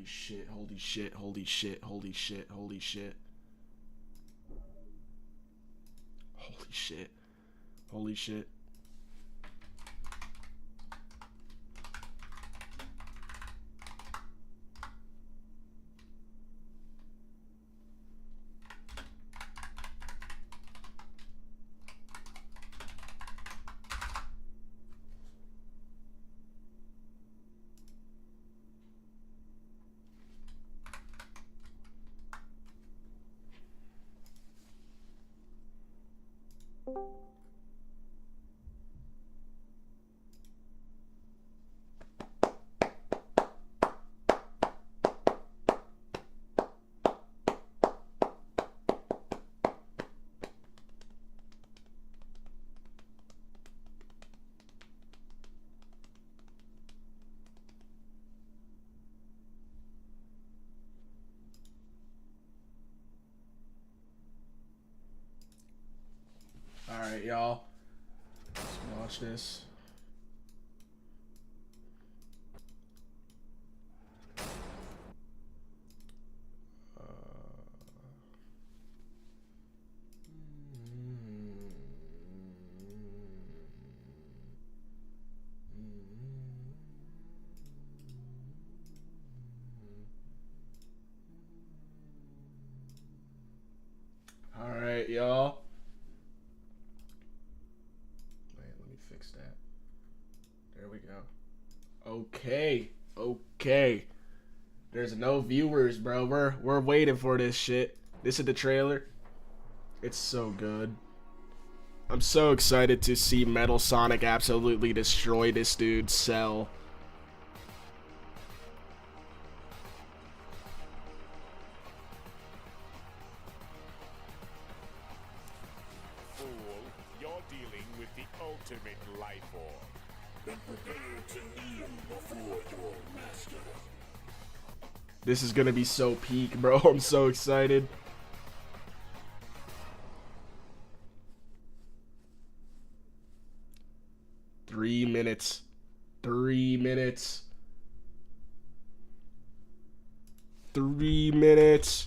Holy shit, holy shit, holy shit, holy shit, holy shit. Holy shit. Holy shit. Alright, y'all. Let's watch this. Alright, y'all. Wait, let me fix that. There we go. Okay. Okay. There's no viewers, bro. We're waiting for this shit. This is the trailer. It's so good. I'm so excited to see Metal Sonic absolutely destroy this dude's cell. Fool, you're dealing with the ultimate life form. Then prepare to kneel before your master. This is gonna be so peak, bro. I'm so excited. Three minutes. 3 minutes. 3 minutes.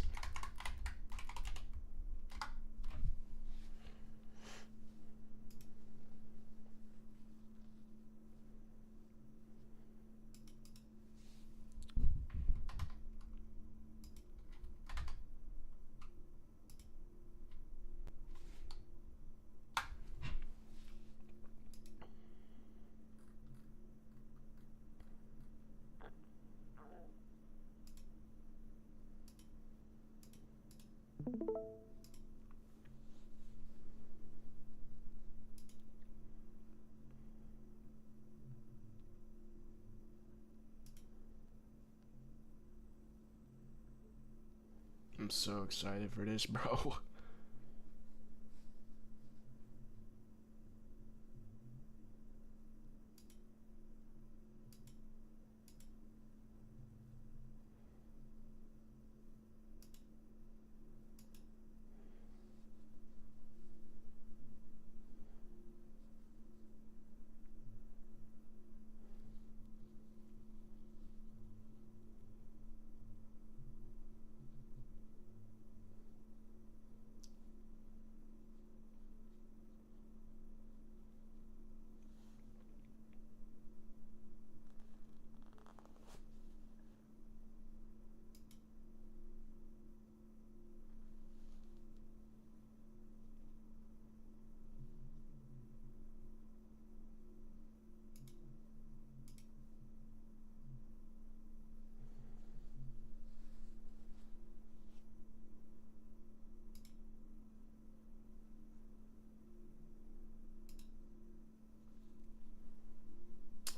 I'm so excited for this, bro.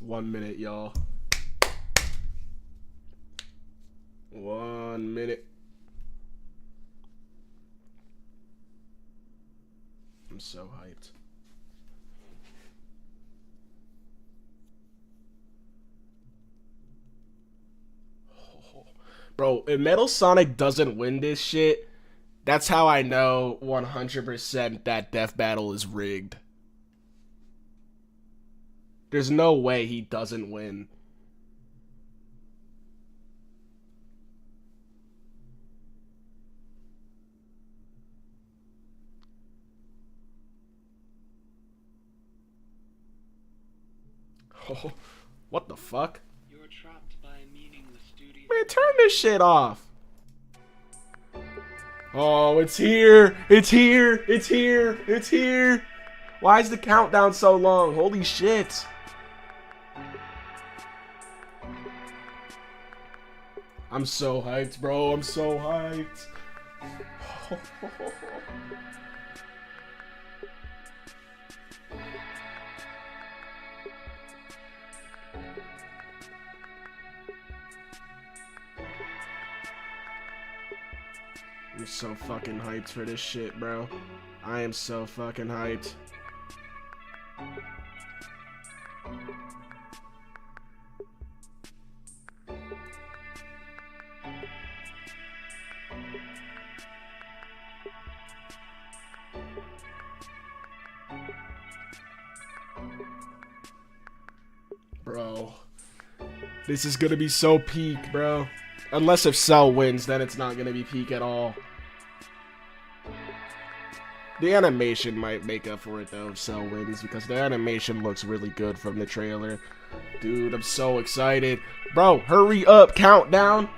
One minute, y'all. 1 minute. I'm so hyped. Oh. Bro, if Metal Sonic doesn't win this shit, that's how I know 100% that death battle is rigged. There's no way he doesn't win. Oh, what the fuck? You're trapped by a meaningless duty. Man, turn this shit off. Oh, it's here. It's here. It's here. It's here. Why is the countdown so long? Holy shit. I'm so hyped, bro. I'm so hyped. I'm so fucking hyped for this shit, bro. I am so fucking hyped. Bro, this is gonna be so peak, bro. Unless if Cell wins, then it's not gonna be peak at all. The animation might make up for it though if Cell wins, because the animation looks really good from the trailer. Dude, I'm so excited. Bro, hurry up, countdown.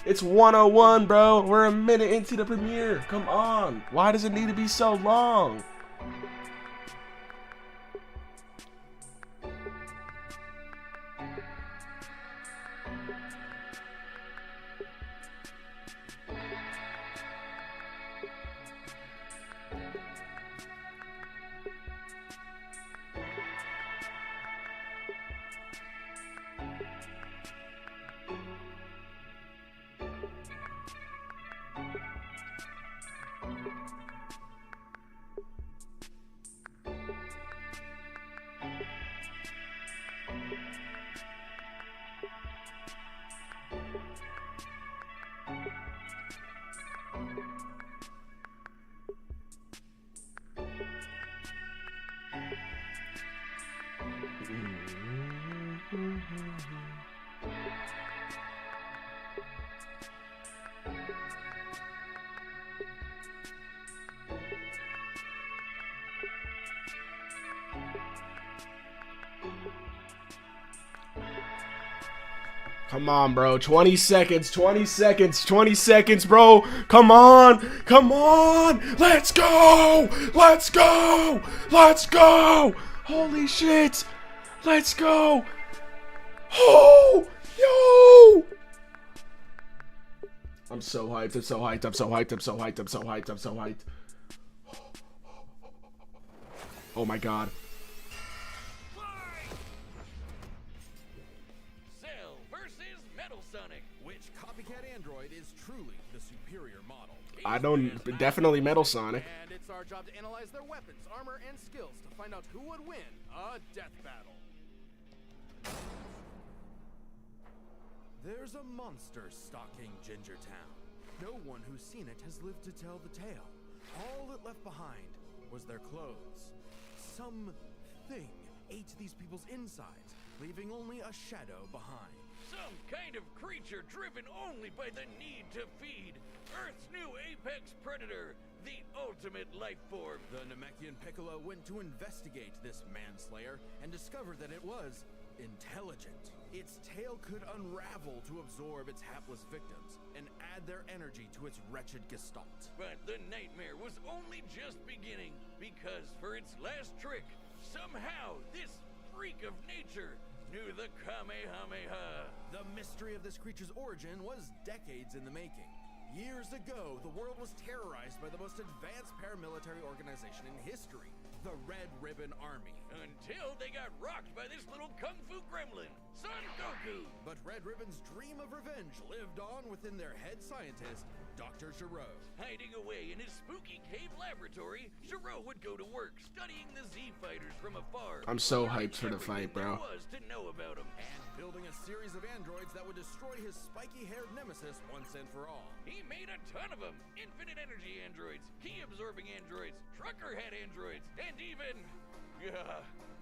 It's 101, bro. We're a minute into the premiere. Come on. Why does it need to be so long? Come on, bro. 20 seconds, 20 seconds, 20 seconds, bro. Come on. Come on. Let's go. Let's go. Let's go. Holy shit. Let's go. Oh, yo. I'm so hyped. I'm so hyped. I'm so hyped. I'm so hyped. I'm so hyped. I'm so hyped. Oh my god. I don't, definitely Metal Sonic. And it's our job to analyze their weapons, armor, and skills to find out who would win a death battle. There's a monster stalking Gingertown. No one who's seen it has lived to tell the tale. All it left behind was their clothes. Something ate these people's insides, leaving only a shadow behind. Some kind of creature driven only by the need to feed. Earth's new apex predator, the ultimate life form. The Namekian Piccolo went to investigate this manslayer and discovered that it was intelligent. Its tail could unravel to absorb its hapless victims and add their energy to its wretched gestalt. But the nightmare was only just beginning, because for its last trick, somehow this freak of nature knew the Kamehameha. The mystery of this creature's origin was decades in the making. Years ago, the world was terrorized by the most advanced paramilitary organization in history, the Red Ribbon Army. Until they got rocked by this little kung fu gremlin, Son Goku. But Red Ribbon's dream of revenge lived on within their head scientist, Dr. Giro. Hiding away in his spooky cave laboratory, Giro would go to work studying the Z fighters from afar. I'm so hyped for the fight, bro. There was to know about him. And building a series of androids that would destroy his spiky-haired nemesis once and for all. He made a ton of them. Infinite energy androids, key-absorbing androids, trucker head androids, and even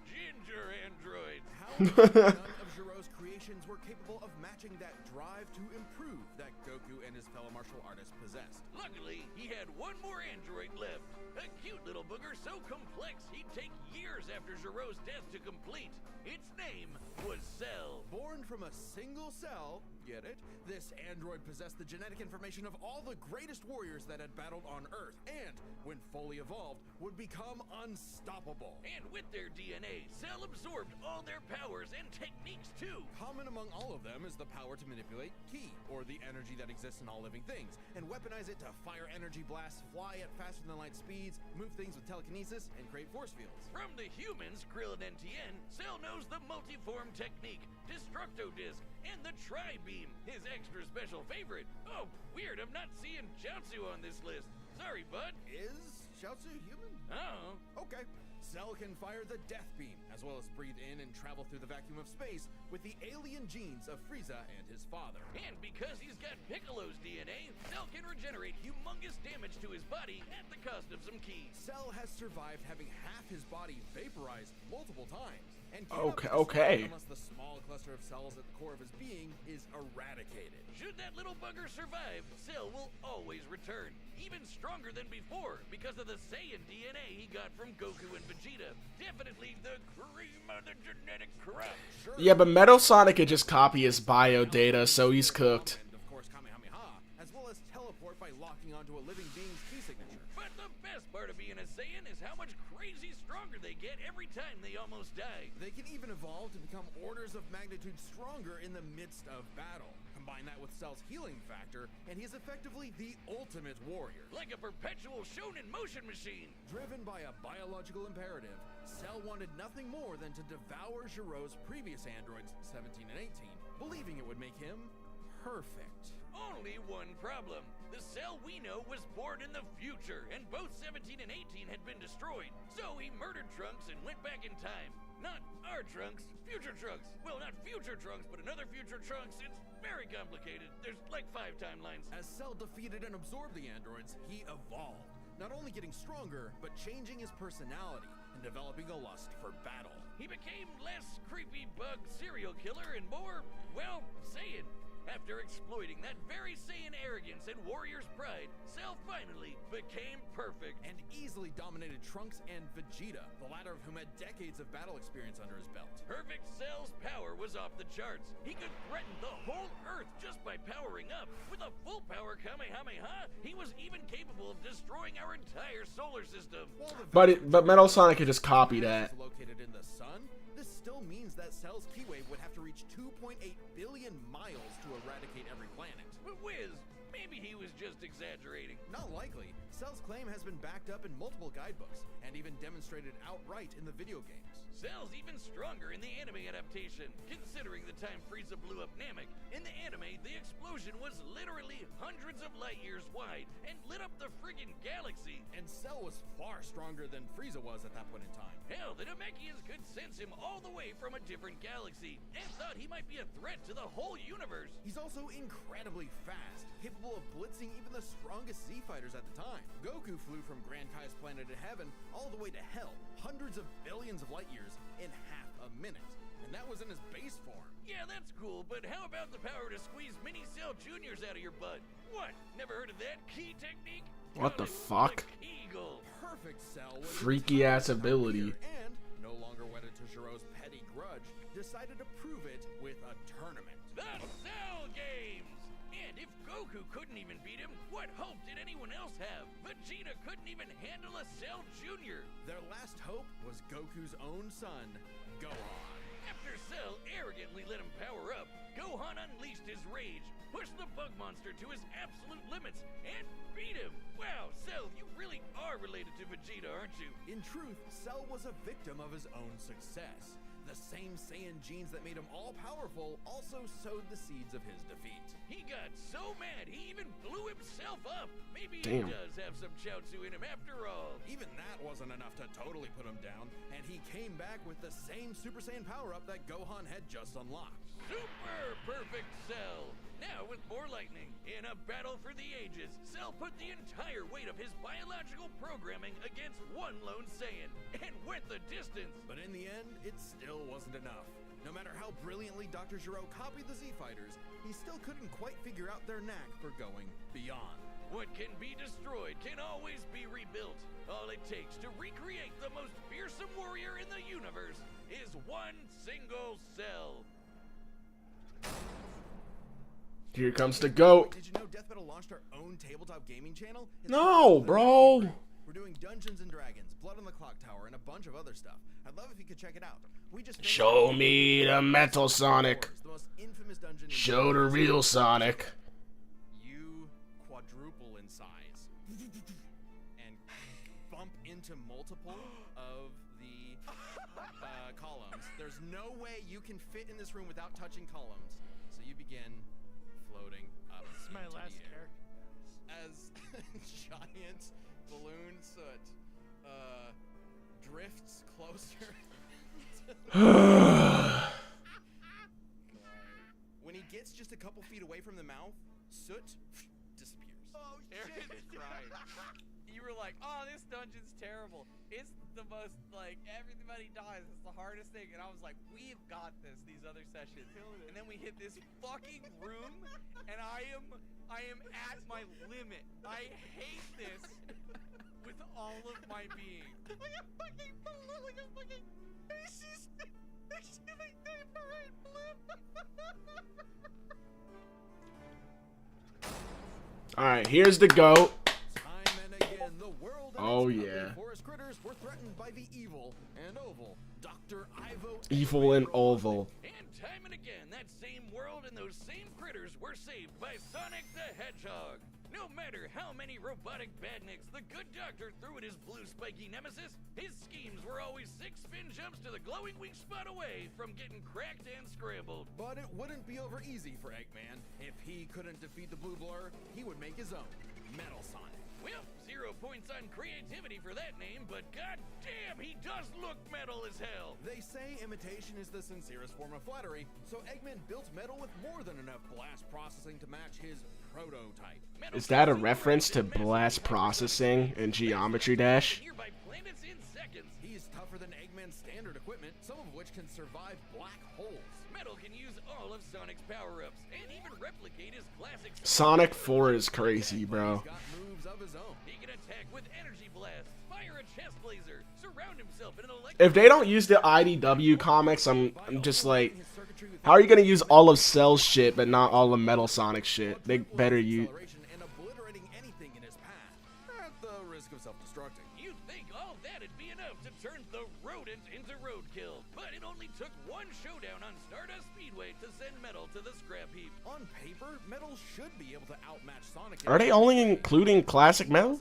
ginger androids. How none of Giro's creations were capable of matching that drive to improve that Goku and his fellow martial artists possessed. Luckily, he had one more android left. A cute little booger so complex he'd take years after Giro's death to complete. Its name was Cell. Born from a single cell, get it? This android possessed the genetic information of all the greatest warriors that had battled on Earth, and, when fully evolved, would become unstoppable. And with their DNA, Cell absorbed all their powers and techniques too. Common among all of them is the power to manipulate Ki, or the energy that exists in all living things, and weaponize it to fire energy blasts, fly at faster than light speeds, move things with telekinesis, and create force fields. From the humans, Krillin and Tien, Cell knows the multiform technique, Destructo Disc, and the Tri-Beam, his extra special favorite. Oh, weird, I'm not seeing Jiaozu on this list. Sorry, bud. Is Jiaozu human? Oh. Okay. Cell can fire the Death Beam, as well as breathe in and travel through the vacuum of space with the alien genes of Frieza and his father. And because he's got Piccolo's DNA, Cell can regenerate humongous damage to his body at the cost of some Ki. Cell has survived having half his body vaporized multiple times. And Okay. unless the small cluster of cells at the core of his being is eradicated. Should that little bugger survive, Cell will always return, even stronger than before, because of the Saiyan DNA he got from Goku and Vegeta. Definitely the cream of the genetic crop. Sure. Yeah, but Metal Sonic could just copy his bio data, so he's cooked. And of course Kamehameha, as well as teleport by locking onto a living being's key signature. But the best part of being a Saiyan is how much crazy stronger they get every time they almost die. They can even evolve to become orders of magnitude stronger in the midst of battle. Combine that with Cell's healing factor, and he is effectively the ultimate warrior. Like a perpetual shonen motion machine. Driven by a biological imperative, Cell wanted nothing more than to devour Giro's previous androids, 17 and 18, believing it would make him perfect. Only one problem. The Cell we know was born in the future, and both 17 and 18 had been destroyed. So he murdered Trunks and went back in time. Not our Trunks, future Trunks. Well, not future Trunks, but another future Trunks. It's very complicated. There's like 5 timelines. As Cell defeated and absorbed the androids, he evolved, not only getting stronger, but changing his personality and developing a lust for battle. He became less creepy bug serial killer and more, well, Saiyan. After exploiting that very Saiyan arrogance and warrior's pride, Cell finally became perfect. And easily dominated Trunks and Vegeta, the latter of whom had decades of battle experience under his belt. Perfect Cell's power was off the charts. He could threaten the whole Earth just by powering up. With a full power Kamehameha, he was even capable of destroying our entire solar system. But Metal Sonic could just copy that. Located in the sun, this still means that Cell's Ki wave would have to reach 2.8 billion miles to eradicate every planet. But Wiz, maybe he was just exaggerating. Not likely. Cell's claim has been backed up in multiple guidebooks, and even demonstrated outright in the video games. Cell's even stronger in the anime adaptation, considering the time Frieza blew up Namek. In the anime, the explosion was literally hundreds of light years wide and lit up the friggin' galaxy. And Cell was far stronger than Frieza was at that point in time. Hell, the Namekians could sense him all the way from a different galaxy and thought he might be a threat to the whole universe. He's also incredibly fast, capable of blitzing even the strongest Z fighters at the time. Goku flew from Grand Kai's planet of heaven all the way to hell, hundreds of billions of light years in half a minute. And that was in his base form. Yeah, that's cool, but how about the power to squeeze mini Cell Juniors out of your butt? What? Never heard of that Ki technique? What the fuck? Eagle. Perfect Cell was Freaky ass ability. and, no longer wedded to Giro's petty grudge, decided to prove it with a tournament. The Cell Games! And if Goku couldn't even beat him, what hope did anyone else have? Vegeta couldn't even handle a Cell Jr. Their last hope was Goku's own son, Gohan. After Cell arrogantly let him power up, Gohan unleashed his rage, pushed the bug monster to his absolute limits, and beat him. Wow, Cell, you really are related to Vegeta, aren't you? In truth, Cell was a victim of his own success. The same Saiyan genes that made him all-powerful also sowed the seeds of his defeat. He got so mad, he even blew himself up. Maybe Damn. he does have some Chaozu in him after all. Even that wasn't enough to totally put him down, and he came back with the same Super Saiyan power-up that Gohan had just unlocked. Super perfect Cell! Now with more lightning, in a battle for the ages, Cell put the entire weight of his biological programming against one lone Saiyan, and went the distance. But in the end, it still wasn't enough. No matter how brilliantly Dr. Giro copied the Z-Fighters, he still couldn't quite figure out their knack for going beyond. What can be destroyed can always be rebuilt. All it takes to recreate the most fearsome warrior in the universe is one single cell. Here comes the GOAT. Did you know Death Metal launched our own tabletop gaming channel? It's No, bro. We're doing Dungeons and Dragons, Blood on the Clock Tower, and a bunch of other stuff. I'd love if you could check it out. We just Show me the Metal Sonic. the most infamous dungeon in Show the real Sonic. You quadruple in size and bump into multiple of the columns. There's no way you can fit in this room without touching columns. So you begin floating up. This is my into last the air character. as giant balloon soot drifts closer. When he gets just a couple feet away from the mouth, soot disappears. Oh shit! Crying. You were like, "Oh, this dungeon's terrible. It's the most like everybody dies. It's the hardest thing." And I was like, "We've got this." These other sessions, and then we hit this fucking room, and I am at my limit. I hate this with all of my being. Like a fucking balloon, like a fucking. She's giving parade Alright, here's the GOAT. Time and again, the world and Oh, its yeah. forest critters were threatened by the evil and oval Dr. Ivo. Evil and oval. And time and again, that same world and those same critters were saved by Sonic the Hedgehog. No matter how many robotic badniks the good doctor threw at his blue spiky nemesis, his schemes were always 6 spin jumps to the glowing wing spot away from getting cracked and scrambled. But it wouldn't be over easy for Eggman. If he couldn't defeat the blue blur, he would make his own Metal Sonic. Well, 0 points on creativity for that name, but goddamn, he does look metal as hell. They say imitation is the sincerest form of flattery, so Eggman built Metal with more than enough blast processing to match his prototype. Is that a reference to blast processing in Geometry Dash? Nearby planets in seconds. He's tougher than Eggman's standard equipment, some of which can survive black holes. Metal can use all of Sonic's power-ups and even replicate his classic Sonic 4 is crazy, bro. He's got moves of his own. He can attack with energy blast, fire a chest laser, surround himself in an electric. If they don't use the IDW comics, I'm just like, how are you gonna use all of Cell's shit but not all of Metal Sonic shit? They better use. And obliterating anything in his path, at the risk of self-destructing. You'd think all that'd be enough to turn the rodent into roadkill, but it only took one showdown on Stardust Speedway to send Metal to the scrap heap. On paper, Metal should be able to outmatch Sonic. Are they only including classic Metal?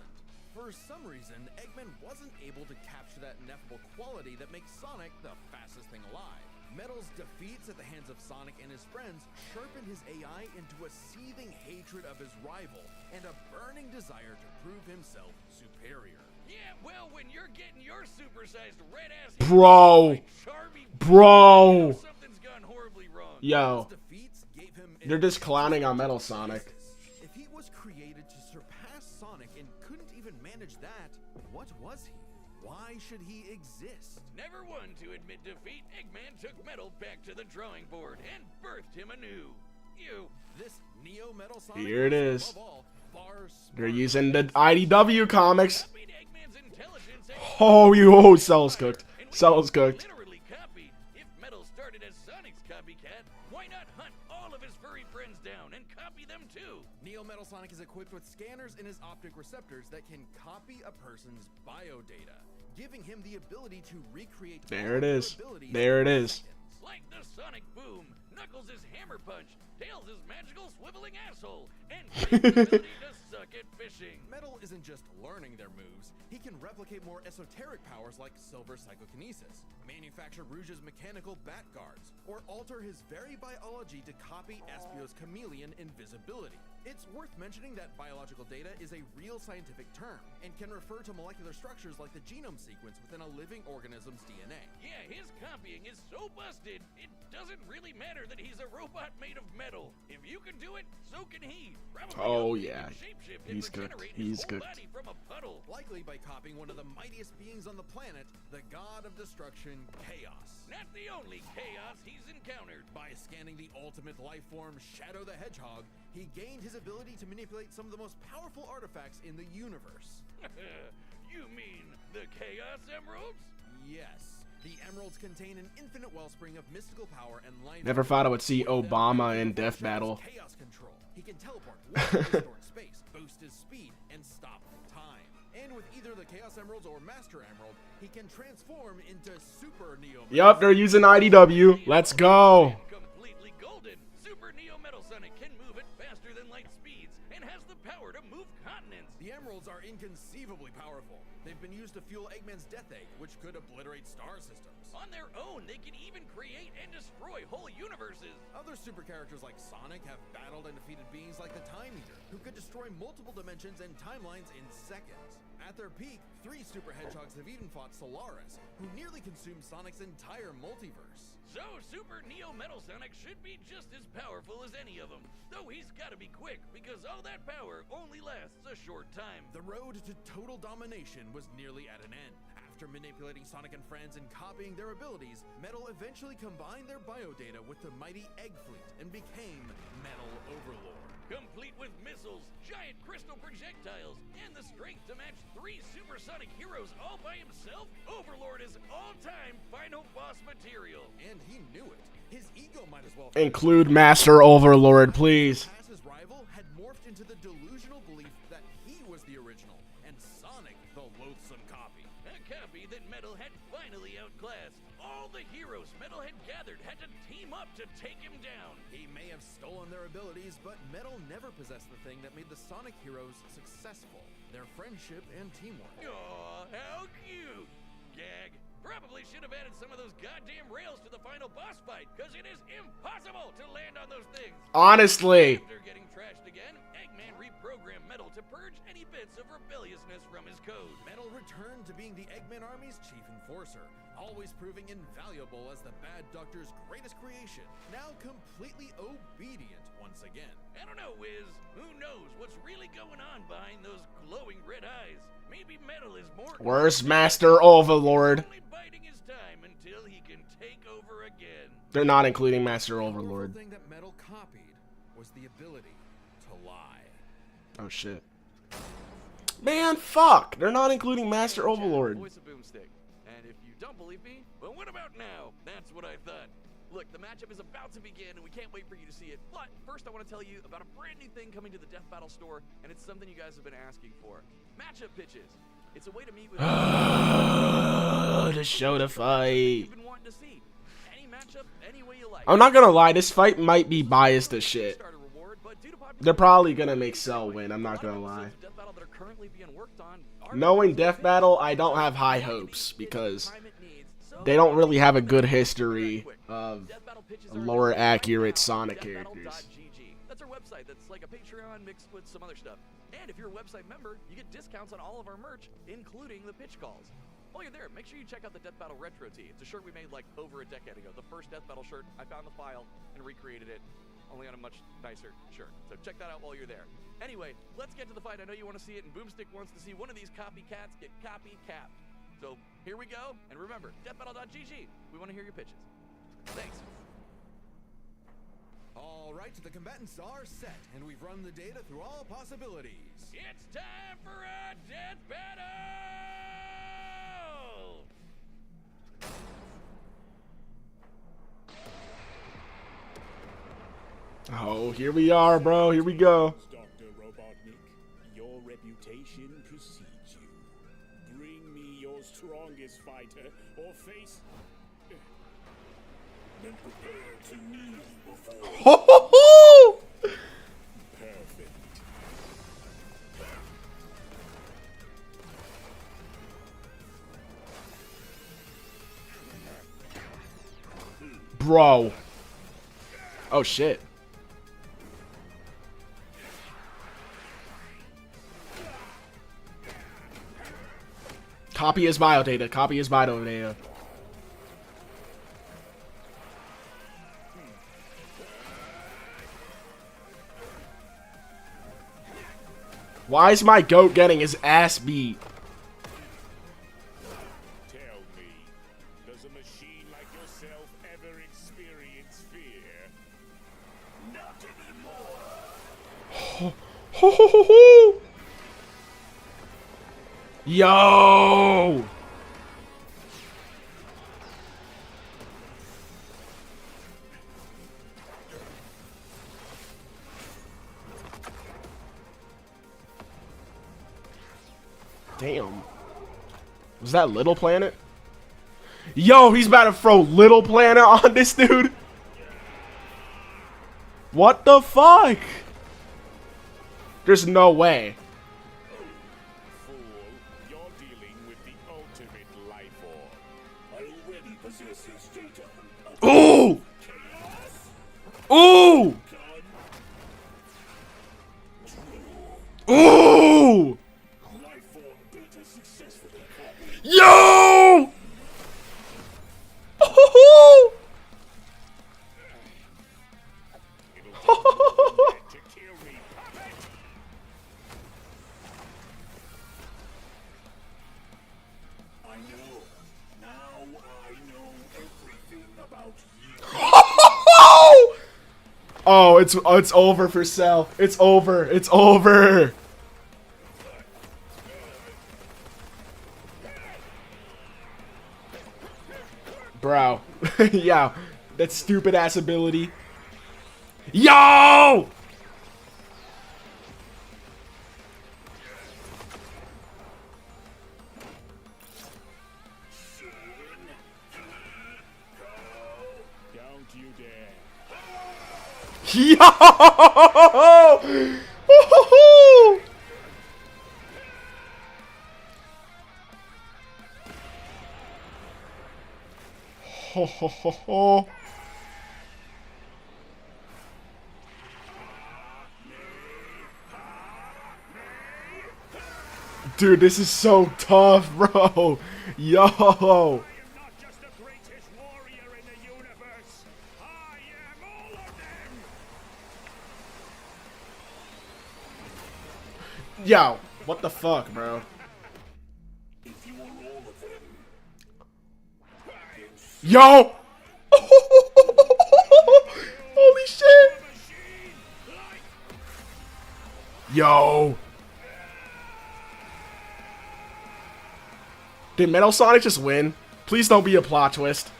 For some reason, Eggman wasn't able to capture that ineffable quality that makes Sonic the fastest thing alive. Metal's defeats at the hands of Sonic and his friends sharpened his AI into a seething hatred of his rival and a burning desire to prove himself superior. Yeah, well, when you're getting your supersized red-ass Bro. Bro. something's gone horribly wrong. Yo, His defeats gave him they're just clowning on Metal Sonic. If he was created to surpass Sonic and couldn't even manage that, what was he? Why should he exist? Never one to admit defeat, Eggman took Metal back to the drawing board and birthed him anew. This Neo Metal Sonic Here it was, is. above all, far They're smarter. using the IDW comics. Copied Eggman's intelligence and Oh, you Cell's cooked. and Cell's cooked. literally copied. If Metal started as Sonic's copycat, why not hunt all of his furry friends down and copy them too? Neo Metal Sonic is equipped with scanners in his optic receptors that can copy a person's biodata, giving him the ability to recreate There all it of their is. abilities There it in is. seconds. Like the Sonic Boom, Knuckles' hammer punch, Tails' magical swiveling asshole, and Shape's ability to suck at fishing. Metal isn't just learning their moves, he can replicate more esoteric powers like Silver Psychokinesis, manufacture Rouge's mechanical bat guards, or alter his very biology to copy Espio's chameleon invisibility. It's worth mentioning that biological data is a real scientific term, and can refer to molecular structures like the genome sequence within a living organism's DNA. Yeah, his copying is so busted, it doesn't really matter that he's a robot made of metal. If you can do it, so can he. Probably Oh, hope he yeah. can shapeshift and He's cooked. regenerate He's his whole cooked. body from a puddle metal. Likely by copying one of the mightiest beings on the planet, the god of destruction, Chaos. Not the only chaos he's encountered. By scanning the ultimate life form, Shadow the Hedgehog, he gained his ability to manipulate some of the most powerful artifacts in the universe. You mean the Chaos Emeralds? Yes. The emeralds contain an infinite wellspring of mystical power and life. Never thought I would see Obama in Death Battle. Chaos control. He can teleport, distort space, boost his speed, and stop time. And with either the Chaos Emeralds or Master Emerald, he can transform into Super Neo. Yup, they're using IDW. Let's go. Completely golden. Super Neo Metal Sonic can move at faster than light speeds and has the power to move continents. The emeralds are inconceivably powerful. They've been used to fuel Eggman's Death Egg, which could obliterate star systems. On their own, they can even create and destroy whole universes. Other super characters like Sonic have battled and defeated beings like the Time Eater, who could destroy multiple dimensions and timelines in seconds. At their peak, 3 super hedgehogs have even fought Solaris, who nearly consumed Sonic's entire multiverse. So Super Neo Metal Sonic should be just as powerful as any of them. Though he's gotta be quick, because all that power only lasts a short time. The road to total domination was nearly at an end. After manipulating Sonic and friends and copying their abilities, Metal eventually combined their biodata with the mighty Egg Fleet and became Metal Overlord. Complete with missiles, giant crystal projectiles, and the strength to match 3 supersonic heroes all by himself, Overlord is all-time final boss material. And he knew it. His ego might as well Include Master Overlord, please. His rival had morphed into the delusional belief that he was the original, and Sonic the loathsome copy. A copy that Metal had finally outclassed. All the heroes Metal had gathered had to team up to take him down. He may have stolen their abilities, but Metal never possessed the thing that made the Sonic heroes successful: their friendship and teamwork. Aw, how cute! Gag. Probably should have added some of those goddamn rails to the final boss fight, because it is impossible to land on those things. Honestly. After getting trashed again, Eggman reprogrammed Metal to purge any bits of rebelliousness from his code. Metal returned to being the Eggman Army's chief enforcer, always proving invaluable as the Bad Doctor's greatest creation, now completely obedient once again. I don't know, Wiz. Who knows what's really going on behind those glowing red eyes? Maybe Metal is more... Where's Master Overlord? Only biding his time until he can take over again. They're not including Master The Overlord. thing that Metal copied was the ability to lie. Oh shit. Man, fuck! They're not including Master Overlord. Voice of Boomstick. And if you don't believe me, well, what about now? That's what I thought. Look, the matchup is about to begin, and we can't wait for you to see it. But first, I want to tell you about a brand new thing coming to the Death Battle store, and it's something you guys have been asking for. Matchup pitches. It's a way to meet with... To show the fight. You've been wanting to see. Any matchup, any way you like. I'm not gonna lie, this fight might be biased as shit. Starter reward, but due to popularity- They're probably gonna make Cell win, I'm not gonna lie. Death Battle that are currently being worked on are- Knowing Death Battle, I don't have high hopes, because they don't really have a good history of lower accurate Sonic characters. That's our website. That's like a Patreon mixed with some other stuff. And if you're a website member, you get discounts on all of our merch, including the pitch calls. While you're there, make sure you check out the Death Battle Retro Tee. It's a shirt we made like over a decade ago. The first Death Battle shirt. I found the file and recreated it, only on a much nicer shirt. So check that out while you're there. Anyway, let's get to the fight. I know you want to see it, and Boomstick wants to see one of these copycats get copycat. So here we go, and remember, deathbattle.gg. We want to hear your pitches. Thanks. All right, the combatants are set, and we've run the data through all possibilities. It's time for a death battle! Oh, here we are, bro. Here we go. Dr. Robotnik, your reputation precedes you. Bring me your strongest fighter, or face... Then prepare to kneel before... Ho, ho, ho! Perfect. Bro. Oh, shit. Copy his biodata. Copy his biodata. Why is my goat getting his ass beat? Tell me, does a machine like yourself ever experience fear? Not anymore. Ho, ho, ho, ho. Yo! Damn. Was that Little Planet? Yo, he's about to throw Little Planet on this dude. What the fuck? There's no way. Fool, you're dealing with the ultimate life form. I already possess his data. Ooh! Ooh! Ooh! Life form data successfully copied. Yo! Oh! It'll take more than that to kill me, puppet. I know. Now I know everything about you. Oh, it's over for Cell. It's over. It's over. Bro. Yeah. That stupid ass ability. Yo! Don't you dare. Yo! Woo-hoo-hoo! Ho ho ho ho. Dude, this is so tough, bro. Yo. I am not just the greatest warrior in the universe. I am all of them. Yo, what the fuck, bro? If you are all of them, Yo! Holy shit! Yo! Did Metal Sonic just win? Please don't be a plot twist.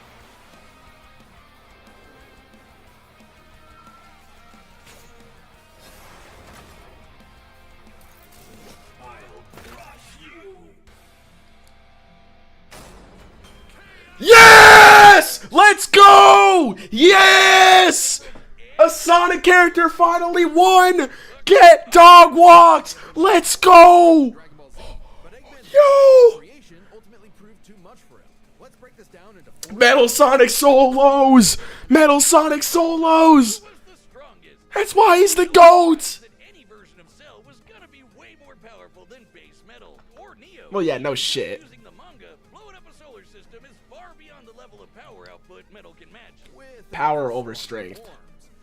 Yes! Let's go! Yes! A Sonic character finally won! Get dog walked! Let's go! Dragon Ball Z, but Eggman's Yo! creation ultimately proved too much for him. Let's break this down into 4 Metal Sonic solos! Metal Sonic solos! Was the strongest. That's why he's the GOAT! That any version of Cell was gonna be way more powerful than base Metal or Neo. Well, yeah, no shit. Using the manga, blowing up a solar system is far beyond the level of power output Metal can match. with Power over strength. forms.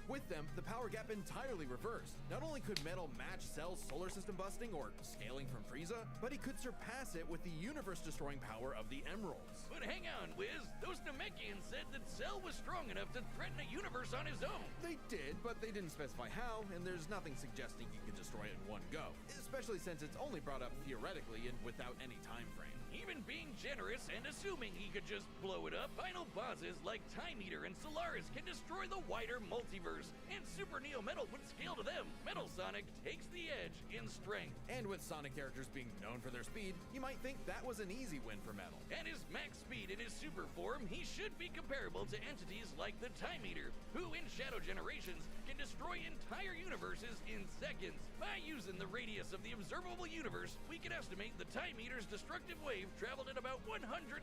With them, the power gap entirely reversed. Not only could Metal match Cell's solar system busting or scaling from Frieza, but he could surpass it with the universe-destroying power of the Emeralds. But hang on, Wiz. Those Namekians said that Cell was strong enough to threaten a universe on his own. They did, but they didn't specify how, and there's nothing suggesting he could destroy it in one go. Especially since it's only brought up theoretically and without any time frame. Even being generous and assuming he could just blow it up, final bosses like Time Eater and Solaris can destroy the wider multiverse, and Super Neo Metal would scale to them. Metal Sonic takes the edge in strength. And with Sonic characters being known for their speed, you might think that was an easy win for Metal. At his max speed in his super form, he should be comparable to entities like the Time Eater, who in Shadow Generations can destroy entire universes in seconds. By using the radius of the observable universe, we can estimate the Time Eater's destructive wave traveled at about 180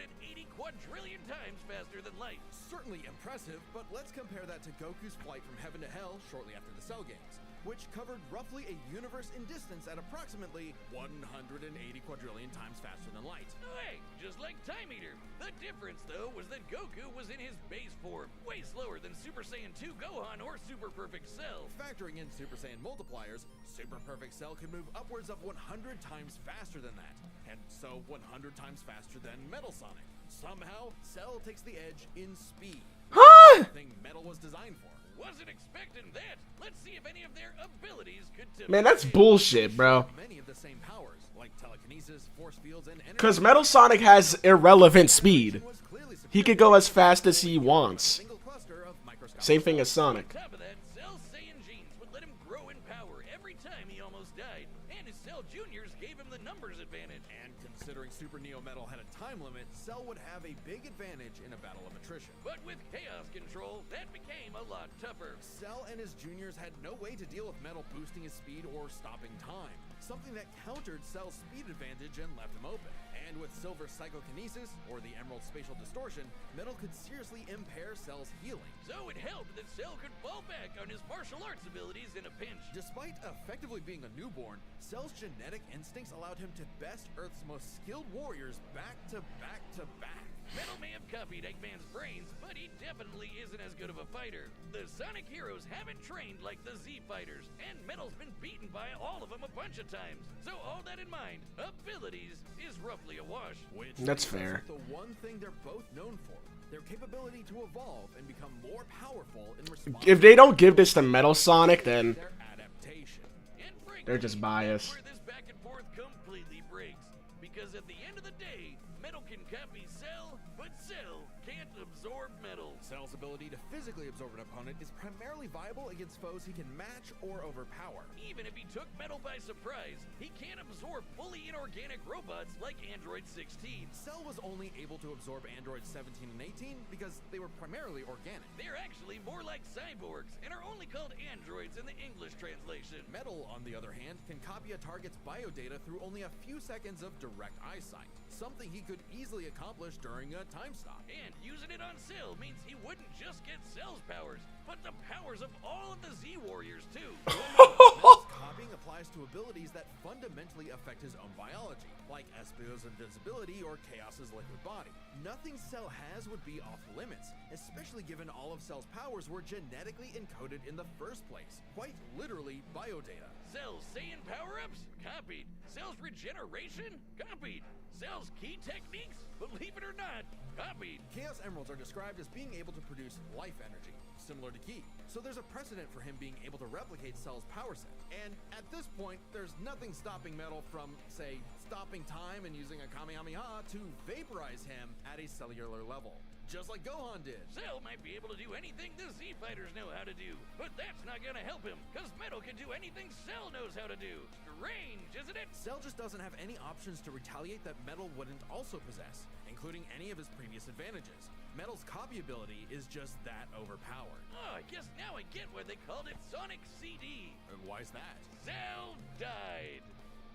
quadrillion times faster than light. Certainly impressive, but let's compare that to Goku's flight from heaven to hell shortly after the Cell games, which covered roughly a universe in distance at approximately 180 quadrillion times faster than light. Hey, just like Time Eater. The difference, though, was that Goku was in his base form, way slower than Super Saiyan 2 Gohan or Super Perfect Cell. Factoring in Super Saiyan multipliers, Super Perfect Cell can move upwards of 100 times faster than that, and so 100 times faster than Metal Sonic. Somehow, Cell takes the edge in speed. Huh? The thing Metal was designed for. Wasn't expecting that. Let's see if any of their abilities could tip. Man, that's bullshit, bro. Many of the same powers, like telekinesis, force fields, and energy. Because Metal Sonic has irrelevant speed. was clearly He could go as fast as he wants. single cluster of microscopic Same thing as Sonic. On top of that, Cell's Saiyan genes would let him grow in power every time he almost died, and his Cell Juniors gave him the numbers advantage. And considering Super Neo Metal had a time limit, Cell would have a big advantage in a battle of attrition. But with Chaos Control, that became a lot tougher. Cell and his juniors had no way to deal with Metal boosting his speed or stopping time, something that countered Cell's speed advantage and left him open. And with Silver Psychokinesis, or the Emerald Spatial Distortion, Metal could seriously impair Cell's healing. So it helped that Cell could fall back on his martial arts abilities in a pinch. Despite effectively being a newborn, Cell's genetic instincts allowed him to best Earth's most skilled warriors back to back to back. Metal may have copied Eggman's brains, but he definitely isn't as good of a fighter. The Sonic heroes haven't trained like the Z fighters, and Metal's been beaten by all of them a bunch of times. So all that in mind, abilities is roughly a wash. Which That's leaves us fair. with the one thing they're both known for, their capability to evolve and become more powerful in response If they don't give this to Metal Sonic, then to their adaptation. And frankly, they're just biased. where this back and forth completely breaks. Because at the end of the day, Metal can copy Cell, but Cell can't absorb Metal. Cell's ability to physically absorb an opponent is primarily viable against foes he can match or overpower. Even if he took Metal by surprise, he can't absorb fully inorganic robots like Android 16. Cell was only able to absorb Androids 17 and 18 because they were primarily organic. They're actually more like cyborgs and are only called androids in the English translation. Metal, on the other hand, can copy a target's biodata through only a few seconds of direct eyesight, something he could easily accomplish during a time stop. And using it on Cell means he wouldn't just get Cell's powers, but the powers of all of the Z Warriors too. Metal's copying applies to abilities that fundamentally affect his own biology, like Espio's invincibility or Chaos's liquid body. Nothing Cell has would be off limits, especially given all of Cell's powers were genetically encoded in the first place. Quite literally, biodata. Cell's Saiyan power-ups? Copied. Cell's regeneration? Copied. Cell's key techniques? Believe it or not, copied. Chaos Emeralds are described as being able to produce life energy, similar to Ki. So there's a precedent for him being able to replicate Cell's power set. And at this point, there's nothing stopping Metal from, say, stopping time and using a Kamehameha to vaporize him at a cellular level. Just like Gohan did. Cell might be able to do anything the Z fighters know how to do, but that's not gonna help him, cause Metal can do anything Cell knows how to do. Strange, isn't it? Cell just doesn't have any options to retaliate that Metal wouldn't also possess, including any of his previous advantages. Metal's copy ability is just that overpowered. Oh, I guess now I get why they called it Sonic CD. And why's that? Cell died.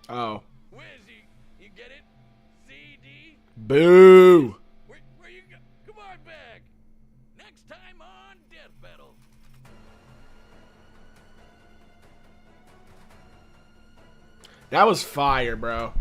oh, Where's he? You get it? CD? boo. Where you go? Come on back. Next time on Death Battle. That was fire, bro.